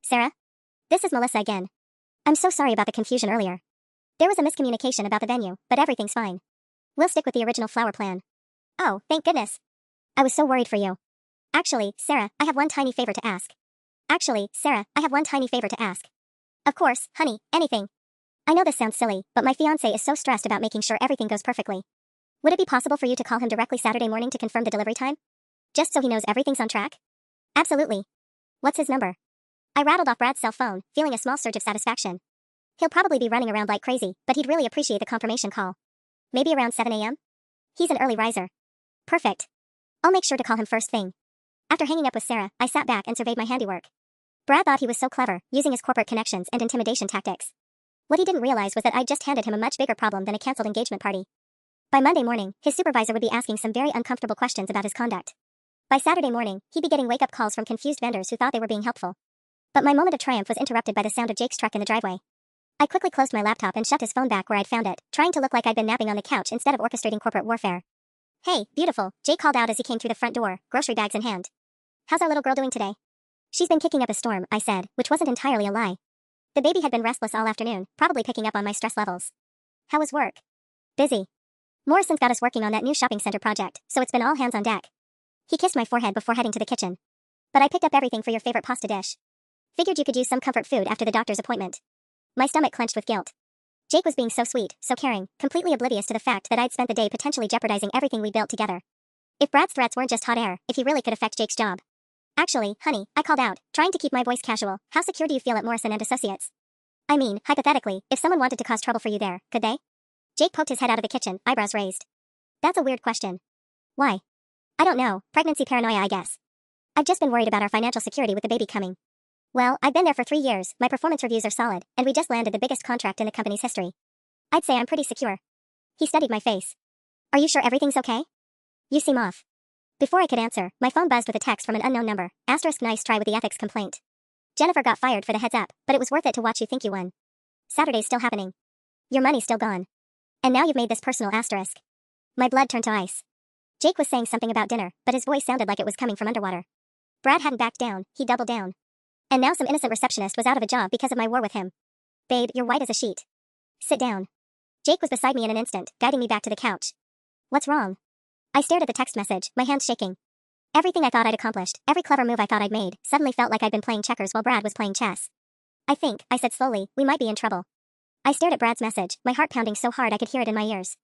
Sarah? This is Melissa again. I'm so sorry about the confusion earlier. There was a miscommunication about the venue, but everything's fine. We'll stick with the original flower plan. Oh, thank goodness. I was so worried for you. Actually, Sarah, I have one tiny favor to ask. Of course, honey, anything. I know this sounds silly, but my fiancé is so stressed about making sure everything goes perfectly. Would it be possible for you to call him directly Saturday morning to confirm the delivery time? Just so he knows everything's on track? Absolutely. What's his number? I rattled off Brad's cell phone, feeling a small surge of satisfaction. He'll probably be running around like crazy, but he'd really appreciate the confirmation call. Maybe around 7 a.m.? He's an early riser. Perfect. I'll make sure to call him first thing. After hanging up with Sarah, I sat back and surveyed my handiwork. Brad thought he was so clever, using his corporate connections and intimidation tactics. What he didn't realize was that I'd just handed him a much bigger problem than a cancelled engagement party. By Monday morning, his supervisor would be asking some very uncomfortable questions about his conduct. By Saturday morning, he'd be getting wake-up calls from confused vendors who thought they were being helpful. But my moment of triumph was interrupted by the sound of Jake's truck in the driveway. I quickly closed my laptop and shoved his phone back where I'd found it, trying to look like I'd been napping on the couch instead of orchestrating corporate warfare. "Hey, beautiful," Jake called out as he came through the front door, grocery bags in hand. "How's our little girl doing today?" "She's been kicking up a storm," I said, which wasn't entirely a lie. The baby had been restless all afternoon, probably picking up on my stress levels. "How was work?" "Busy. Morrison's got us working on that new shopping center project, so it's been all hands on deck." He kissed my forehead before heading to the kitchen. "But I picked up everything for your favorite pasta dish. Figured you could use some comfort food after the doctor's appointment." My stomach clenched with guilt. Jake was being so sweet, so caring, completely oblivious to the fact that I'd spent the day potentially jeopardizing everything we built together. If Brad's threats weren't just hot air, if he really could affect Jake's job. "Actually, honey," I called out, trying to keep my voice casual, "how secure do you feel at Morrison and Associates? I mean, hypothetically, if someone wanted to cause trouble for you there, could they?" Jake poked his head out of the kitchen, eyebrows raised. "That's a weird question." "Why?" "I don't know, pregnancy paranoia, I guess. I've just been worried about our financial security with the baby coming." "Well, I've been there for 3 years, my performance reviews are solid, and we just landed the biggest contract in the company's history. I'd say I'm pretty secure." He studied my face. "Are you sure everything's okay? You seem off." Before I could answer, my phone buzzed with a text from an unknown number. Nice try with the ethics complaint. "Jennifer got fired for the heads up, but it was worth it to watch you think you won. Saturday's still happening. Your money's still gone. And now you've made this personal asterisk." My blood turned to ice. Jake was saying something about dinner, but his voice sounded like it was coming from underwater. Brad hadn't backed down, he doubled down. And now some innocent receptionist was out of a job because of my war with him. "Babe, you're white as a sheet. Sit down." Jake was beside me in an instant, guiding me back to the couch. "What's wrong?" I stared at the text message, my hands shaking. Everything I thought I'd accomplished, every clever move I thought I'd made, suddenly felt like I'd been playing checkers while Brad was playing chess. "I think," I said slowly, "we might be in trouble." I stared at Brad's message, my heart pounding so hard I could hear it in my ears.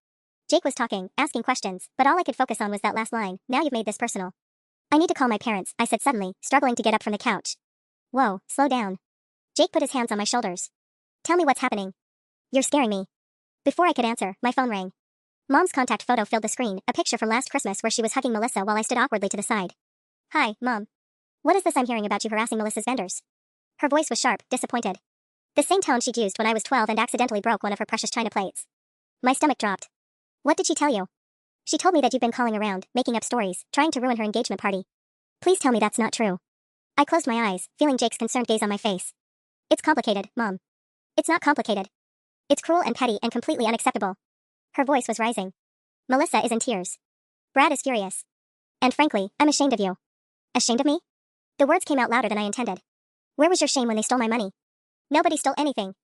Jake was talking, asking questions, but all I could focus on was that last line, "Now you've made this personal." "I need to call my parents," I said suddenly, struggling to get up from the couch. "Whoa, slow down." Jake put his hands on my shoulders. "Tell me what's happening. You're scaring me." Before I could answer, my phone rang. Mom's contact photo filled the screen, a picture from last Christmas where she was hugging Melissa while I stood awkwardly to the side. "Hi, Mom. What is this I'm hearing about you harassing Melissa's vendors?" Her voice was sharp, disappointed. The same tone she'd used when I was 12 and accidentally broke one of her precious china plates. My stomach dropped. "What did she tell you?" "She told me that you've been calling around, making up stories, trying to ruin her engagement party." "Please tell me that's not true." I closed my eyes, feeling Jake's concerned gaze on my face. "It's complicated, Mom." "It's not complicated. It's cruel and petty and completely unacceptable." Her voice was rising. "Melissa is in tears. Brad is furious. And frankly, I'm ashamed of you." "Ashamed of me?" The words came out louder than I intended. "Where was your shame when they stole my money?" "Nobody stole anything.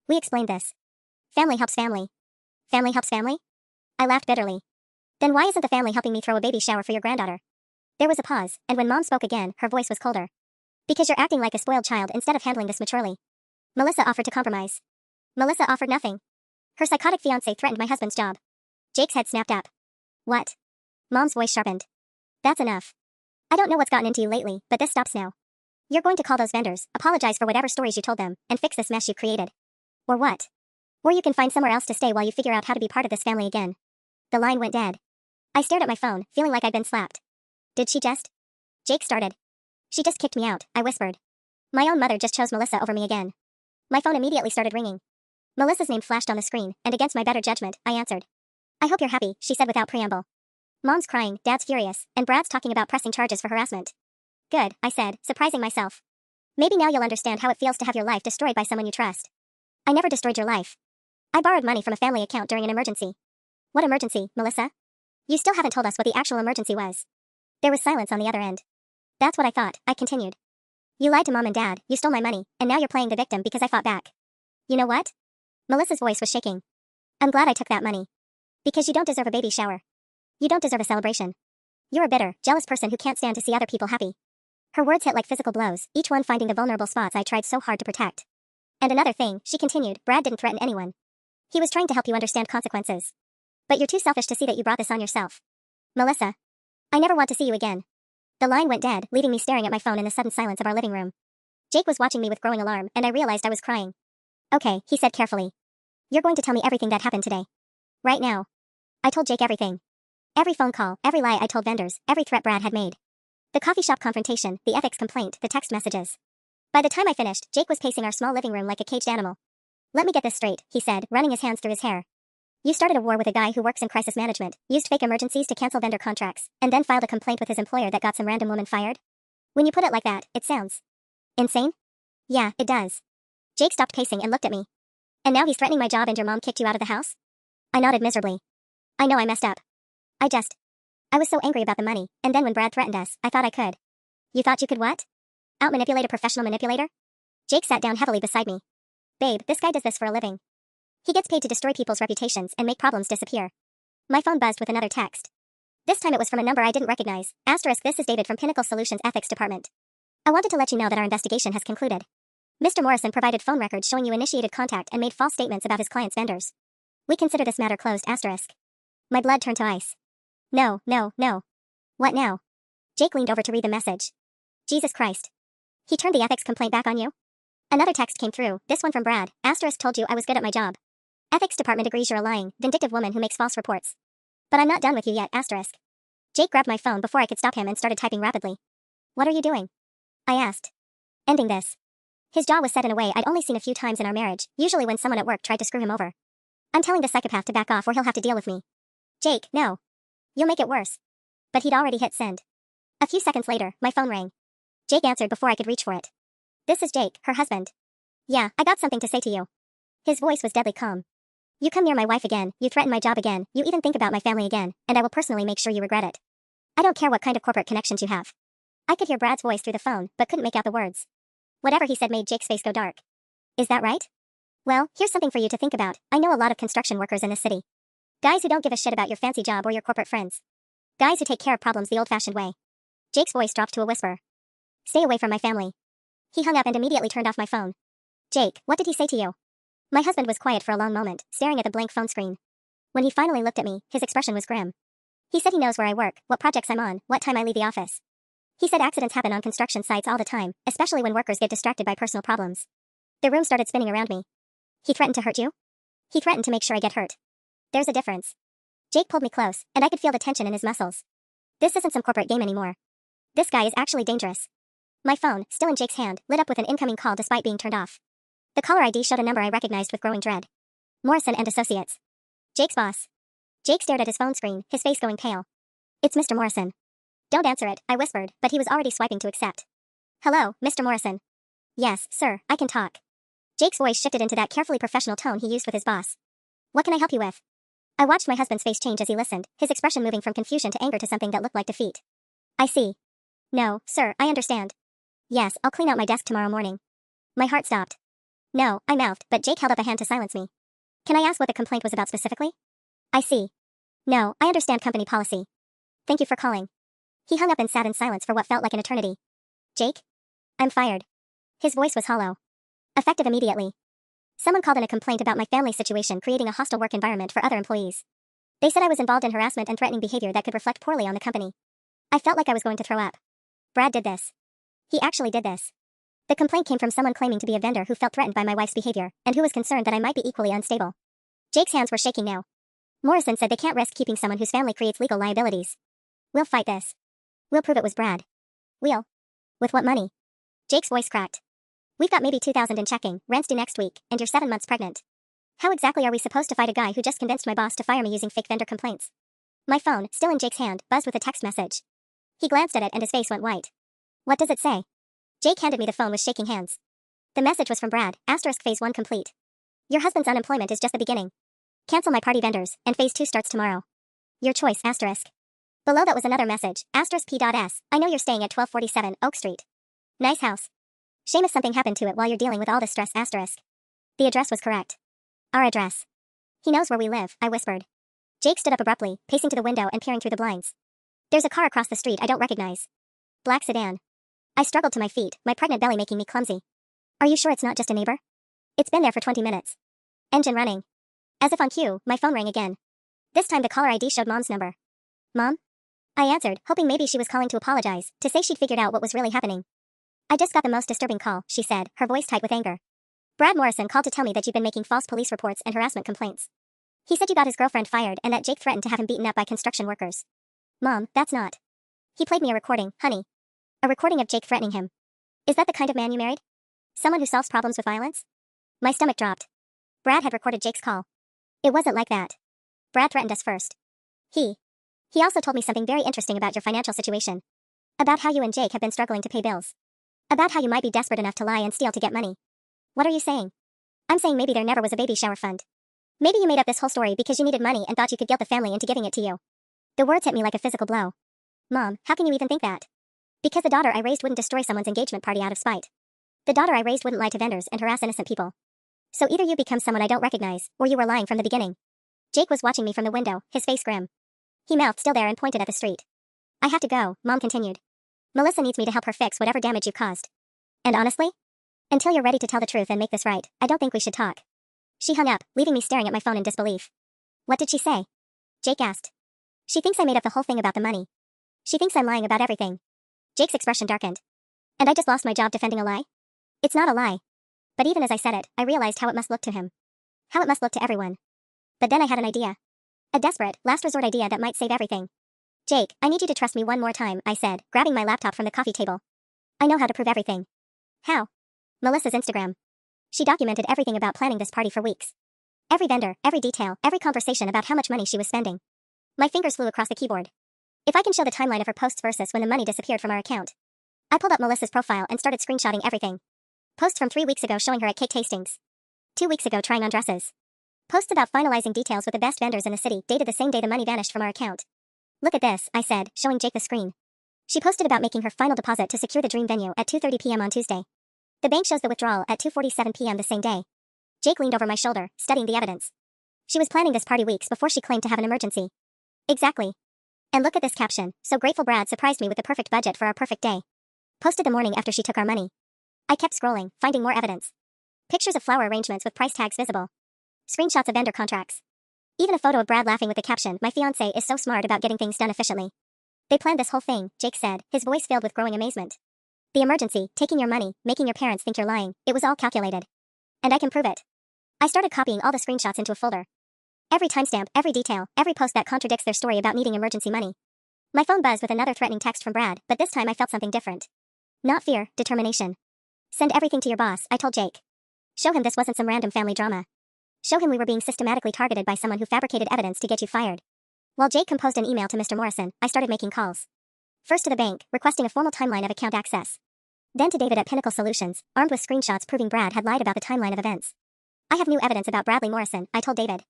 We explained this. Family helps family." "Family helps family?" I laughed bitterly. "Then why isn't the family helping me throw a baby shower for your granddaughter?" There was a pause, and when Mom spoke again, her voice was colder. "Because you're acting like a spoiled child instead of handling this maturely. Melissa offered to compromise." "Melissa offered nothing. Her psychotic fiancé threatened my husband's job." Jake's head snapped up. "What?" Mom's voice sharpened. "That's enough. I don't know what's gotten into you lately, but this stops now. You're going to call those vendors, apologize for whatever stories you told them, and fix this mess you've created. Or what? Or you can find somewhere else to stay while you figure out how to be part of this family again." The line went dead. I stared at my phone, feeling like I'd been slapped. "Did she just?" Jake started. "She just kicked me out," I whispered. "My own mother just chose Melissa over me again." My phone immediately started ringing. Melissa's name flashed on the screen, and against my better judgment, I answered. "I hope you're happy," she said without preamble. "Mom's crying, Dad's furious, and Brad's talking about pressing charges for harassment." "Good," I said, surprising myself. "Maybe now you'll understand how it feels to have your life destroyed by someone you trust." "I never destroyed your life. I borrowed money from a family account during an emergency." "What emergency, Melissa?" "You still haven't told us what the actual emergency was." There was silence on the other end. "That's what I thought," I continued. "You lied to Mom and Dad, you stole my money, and now you're playing the victim because I fought back. You know what?" Melissa's voice was shaking. "I'm glad I took that money. Because you don't deserve a baby shower. You don't deserve a celebration. You're a bitter, jealous person who can't stand to see other people happy." Her words hit like physical blows, each one finding the vulnerable spots I tried so hard to protect. "And another thing," she continued, "Brad didn't threaten anyone. He was trying to help you understand consequences. But you're too selfish to see that you brought this on yourself. Melissa, I never want to see you again." The line went dead, leaving me staring at my phone in the sudden silence of our living room. Jake was watching me with growing alarm, and I realized I was crying. "Okay," he said carefully. "You're going to tell me everything that happened today. Right now." I told Jake everything. Every phone call, every lie I told vendors, every threat Brad had made. The coffee shop confrontation, the ethics complaint, the text messages. By the time I finished, Jake was pacing our small living room like a caged animal. Let me get this straight, he said, running his hands through his hair. You started a war with a guy who works in crisis management, used fake emergencies to cancel vendor contracts, and then filed a complaint with his employer that got some random woman fired? When you put it like that, it sounds insane? Yeah, it does. Jake stopped pacing and looked at me. And now he's threatening my job and your mom kicked you out of the house? I nodded miserably. I know I messed up. I was so angry about the money, and then when Brad threatened us, I thought I could. You thought you could what? Out-manipulate a professional manipulator? Jake sat down heavily beside me. Babe, this guy does this for a living. He gets paid to destroy people's reputations and make problems disappear. My phone buzzed with another text. This time it was from a number I didn't recognize. Asterisk, this is David from Pinnacle Solutions Ethics Department. I wanted to let you know that our investigation has concluded. Mr. Morrison provided phone records showing you initiated contact and made false statements about his client's vendors. We consider this matter closed. Asterisk. My blood turned to ice. No. What now? Jake leaned over to read the message. Jesus Christ. He turned the ethics complaint back on you? Another text came through, this one from Brad. Asterisk told you I was good at my job. Ethics department agrees you're a lying, vindictive woman who makes false reports. But I'm not done with you yet. Asterisk. Jake grabbed my phone before I could stop him and started typing rapidly. What are you doing? I asked. Ending this. His jaw was set in a way I'd only seen a few times in our marriage, usually when someone at work tried to screw him over. I'm telling the psychopath to back off or he'll have to deal with me. Jake, no. You'll make it worse. But he'd already hit send. A few seconds later, my phone rang. Jake answered before I could reach for it. This is Jake, her husband. Yeah, I got something to say to you. His voice was deadly calm. You come near my wife again, you threaten my job again, you even think about my family again, and I will personally make sure you regret it. I don't care what kind of corporate connections you have. I could hear Brad's voice through the phone, but couldn't make out the words. Whatever he said made Jake's face go dark. Is that right? Well, here's something for you to think about. I know a lot of construction workers in this city. Guys who don't give a shit about your fancy job or your corporate friends. Guys who take care of problems the old-fashioned way. Jake's voice dropped to a whisper. Stay away from my family. He hung up and immediately turned off my phone. Jake, what did he say to you? My husband was quiet for a long moment, staring at the blank phone screen. When he finally looked at me, his expression was grim. He said he knows where I work, what projects I'm on, what time I leave the office. He said accidents happen on construction sites all the time, especially when workers get distracted by personal problems. The room started spinning around me. He threatened to hurt you? He threatened to make sure I get hurt. There's a difference. Jake pulled me close, and I could feel the tension in his muscles. This isn't some corporate game anymore. This guy is actually dangerous. My phone, still in Jake's hand, lit up with an incoming call despite being turned off. The caller ID showed a number I recognized with growing dread. Morrison and Associates. Jake's boss. Jake stared at his phone screen, his face going pale. It's Mr. Morrison. Don't answer it, I whispered, but he was already swiping to accept. Hello, Mr. Morrison. Yes, sir, I can talk. Jake's voice shifted into that carefully professional tone he used with his boss. What can I help you with? I watched my husband's face change as he listened, his expression moving from confusion to anger to something that looked like defeat. I see. No, sir, I understand. Yes, I'll clean out my desk tomorrow morning. My heart stopped. No, I mouthed, but Jake held up a hand to silence me. Can I ask what the complaint was about specifically? I see. No, I understand company policy. Thank you for calling. He hung up and sat in silence for what felt like an eternity. Jake? I'm fired. His voice was hollow. Effective immediately. Someone called in a complaint about my family situation creating a hostile work environment for other employees. They said I was involved in harassment and threatening behavior that could reflect poorly on the company. I felt like I was going to throw up. Brad did this. He actually did this. The complaint came from someone claiming to be a vendor who felt threatened by my wife's behavior, and who was concerned that I might be equally unstable. Jake's hands were shaking now. Morrison said they can't risk keeping someone whose family creates legal liabilities. We'll fight this. We'll prove it was Brad. We'll. With what money? Jake's voice cracked. We've got maybe $2,000 in checking, rent's due next week, and you're 7 months pregnant. How exactly are we supposed to fight a guy who just convinced my boss to fire me using fake vendor complaints? My phone, still in Jake's hand, buzzed with a text message. He glanced at it and his face went white. What does it say? Jake handed me the phone with shaking hands. The message was from Brad, asterisk phase 1 complete. Your husband's unemployment is just the beginning. Cancel my party vendors, and phase 2 starts tomorrow. Your choice, asterisk. Below that was another message, asterisk P.S. I know you're staying at 1247 Oak Street. Nice house. Shame if something happened to it while you're dealing with all this stress, asterisk. The address was correct. Our address. He knows where we live, I whispered. Jake stood up abruptly, pacing to the window and peering through the blinds. There's a car across the street I don't recognize. Black sedan. I struggled to my feet, my pregnant belly making me clumsy. Are you sure it's not just a neighbor? It's been there for 20 minutes. Engine running. As if on cue, my phone rang again. This time the caller ID showed Mom's number. Mom? I answered, hoping maybe she was calling to apologize, to say she'd figured out what was really happening. I just got the most disturbing call, she said, her voice tight with anger. Brad Morrison called to tell me that you'd been making false police reports and harassment complaints. He said you got his girlfriend fired and that Jake threatened to have him beaten up by construction workers. Mom, that's not. He played me a recording, honey. A recording of Jake threatening him. Is that the kind of man you married? Someone who solves problems with violence? My stomach dropped. Brad had recorded Jake's call. It wasn't like that. Brad threatened us first. He also told me something very interesting about your financial situation. About how you and Jake have been struggling to pay bills. About how you might be desperate enough to lie and steal to get money. What are you saying? I'm saying maybe there never was a baby shower fund. Maybe you made up this whole story because you needed money and thought you could guilt the family into giving it to you. The words hit me like a physical blow. Mom, how can you even think that? Because the daughter I raised wouldn't destroy someone's engagement party out of spite. The daughter I raised wouldn't lie to vendors and harass innocent people. So either you become someone I don't recognize, or you were lying from the beginning. Jake was watching me from the window, his face grim. He mouthed still there and pointed at the street. I have to go, Mom continued. Melissa needs me to help her fix whatever damage you caused. And honestly? Until you're ready to tell the truth and make this right, I don't think we should talk. She hung up, leaving me staring at my phone in disbelief. What did she say? Jake asked. She thinks I made up the whole thing about the money. She thinks I'm lying about everything. Jake's expression darkened. And I just lost my job defending a lie? It's not a lie. But even as I said it, I realized how it must look to him. How it must look to everyone. But then I had an idea. A desperate, last resort idea that might save everything. Jake, I need you to trust me one more time, I said, grabbing my laptop from the coffee table. I know how to prove everything. How? Melissa's Instagram. She documented everything about planning this party for weeks. Every vendor, every detail, every conversation about how much money she was spending. My fingers flew across the keyboard. If I can show the timeline of her posts versus when the money disappeared from our account. I pulled up Melissa's profile and started screenshotting everything. Posts from 3 weeks ago showing her at cake tastings. 2 weeks ago trying on dresses. Posts about finalizing details with the best vendors in the city dated the same day the money vanished from our account. Look at this, I said, showing Jake the screen. She posted about making her final deposit to secure the dream venue at 2:30 p.m. on Tuesday. The bank shows the withdrawal at 2:47 p.m. the same day. Jake leaned over my shoulder, studying the evidence. She was planning this party weeks before she claimed to have an emergency. Exactly. And look at this caption, so grateful Brad surprised me with the perfect budget for our perfect day. Posted the morning after she took our money. I kept scrolling, finding more evidence. Pictures of flower arrangements with price tags visible. Screenshots of vendor contracts. Even a photo of Brad laughing with the caption, my fiancé is so smart about getting things done efficiently. They planned this whole thing, Jake said, his voice filled with growing amazement. The emergency, taking your money, making your parents think you're lying, it was all calculated. And I can prove it. I started copying all the screenshots into a folder. Every timestamp, every detail, every post that contradicts their story about needing emergency money. My phone buzzed with another threatening text from Brad, but this time I felt something different. Not fear, determination. Send everything to your boss, I told Jake. Show him this wasn't some random family drama. Show him we were being systematically targeted by someone who fabricated evidence to get you fired. While Jake composed an email to Mr. Morrison, I started making calls. First to the bank, requesting a formal timeline of account access. Then to David at Pinnacle Solutions, armed with screenshots proving Brad had lied about the timeline of events. I have new evidence about Bradley Morrison, I told David.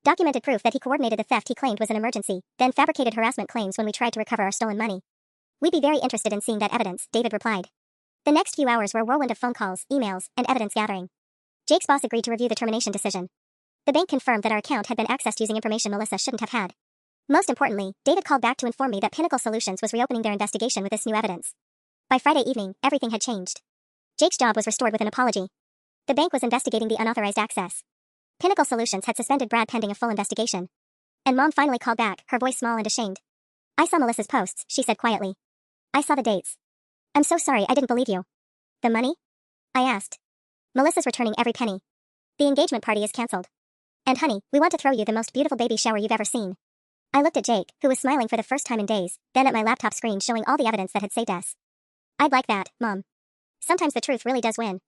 Documented proof that he coordinated the theft he claimed was an emergency, then fabricated harassment claims when we tried to recover our stolen money. We'd be very interested in seeing that evidence, David replied. The next few hours were a whirlwind of phone calls, emails, and evidence gathering. Jake's boss agreed to review the termination decision. The bank confirmed that our account had been accessed using information Melissa shouldn't have had. Most importantly, David called back to inform me that Pinnacle Solutions was reopening their investigation with this new evidence. By Friday evening, everything had changed. Jake's job was restored with an apology. The bank was investigating the unauthorized access. Pinnacle Solutions had suspended Brad pending a full investigation. And Mom finally called back, her voice small and ashamed. I saw Melissa's posts, she said quietly. I saw the dates. I'm so sorry I didn't believe you. The money? I asked. Melissa's returning every penny. The engagement party is cancelled. And honey, we want to throw you the most beautiful baby shower you've ever seen. I looked at Jake, who was smiling for the first time in days, then at my laptop screen showing all the evidence that had saved us. I'd like that, Mom. Sometimes the truth really does win.